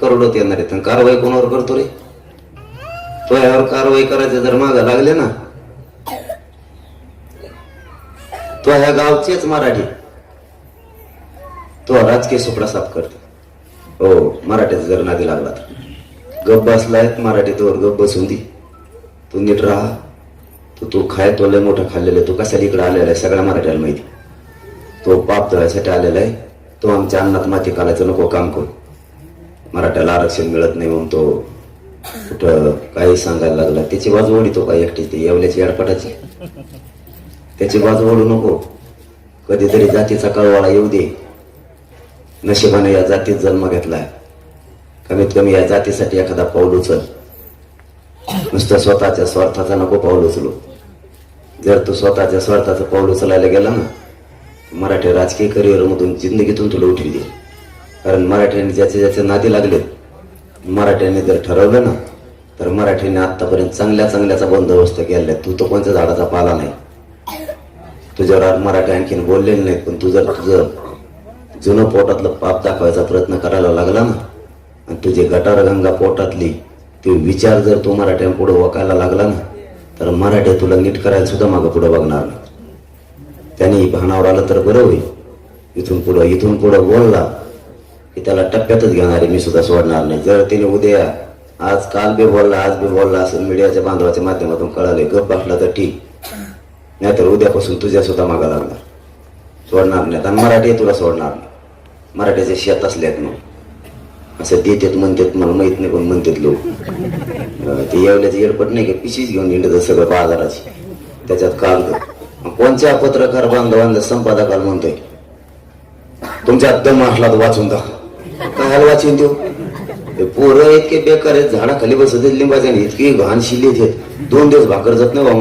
करोडोत येणार आहेत. कारवाई कोणावर करतो रे? तो यावर कारवाई करायचे जर मागं लागले ना, तो ह्या गावचेच मराठी तो राजकीय सुपडा साफ करतो. हो, मराठ्याचा जर नादी लागला तर गप बसलाय मराठी, तोवर गप बसून दे. तू नीट राहा. तू खाय, तो लय मोठं खाल्लेलं. तू कशाला इकडे आलेला आहे सगळ्या मराठ्याला माहिती. तो पाप तळ्यासाठी आलेला आहे. तो आमच्या अन्नात माती कालायचं नको काम करू. मराठ्याला आरक्षण मिळत नाही म्हणून तो कुठं काही सांगायला लागला. त्याची बाजू ओढी तो काय एकटी, ती येवल्याची अडपटाची. त्याची बाजू ओढू नको. कधीतरी जातीचा कळवाळा येऊ दे. नशिबाने या जातीत जन्म घेतलाय. कमीत कमी या जातीसाठी एखादा पाऊल उचल. नुसतं स्वतःच्या स्वार्थाचा नको पाऊल उचलू. जर तू स्वतःच्या स्वार्थाचं पाऊल उचलायला गेला ना, मराठी राजकीय करिअर मधून जिंदगीतून तुला उठवी दे. कारण मराठ्यांनी ज्याचे नादी लागले, मराठ्यांनी जर ठरवलं ना, तर मराठ्यांनी आतापर्यंत चांगल्याचा बंदोबस्त केलाय. तू तर कोणत्या झाडाचा पाला नाही. तुझ्यावर मराठी आणखीन बोललेले नाहीत, पण तू जर तुझं जुनं पोटातलं पाप दाखवायचा प्रयत्न करायला लागला ना, आणि तुझी गटारगंगा पोटातली ते विचार जर तू मराठ्यांपुढे वकायला लागला ना, तर मराठी तुला नीट करायला सुद्धा मागं पुढं बघणार नाही. त्यांनी भानावर आलं तर बरं होईल. इथून पुढं बोलला की त्याला टप्प्यातच घेणार आहे. मी सुद्धा सोडणार नाही. जर त्याने उद्या काल बी बोलला असं मीडियाच्या बांधवाच्या माध्यमातून कळाले, गप बसला तर ठीक, नाहीतर उद्यापासून तुझ्या सुद्धा मागा लागणार. सोडणार नाही. आणि मराठी तुला सोडणार नाही. मराठीचे शेत असल्यात मग असं देतात म्हणतात, मला माहित नाही पण म्हणतात लोक. ते येवल्याची एडपट नाही का, पिशीच घेऊन येणं सगळं बाजाराची. त्याच्यात काल कोणत्या पत्रकार बांधवांना संपादकाला म्हणतोय तुमच्या दम असला तर वाचून दाखवा. काय वाचून देऊ? पोरं इतके बेकार आहेत, झाडाखाली बसत लिंबाच्या, इतकी घाण शिल्लीत आहेत. 2 दिवस भाकर जात नाही बाबा.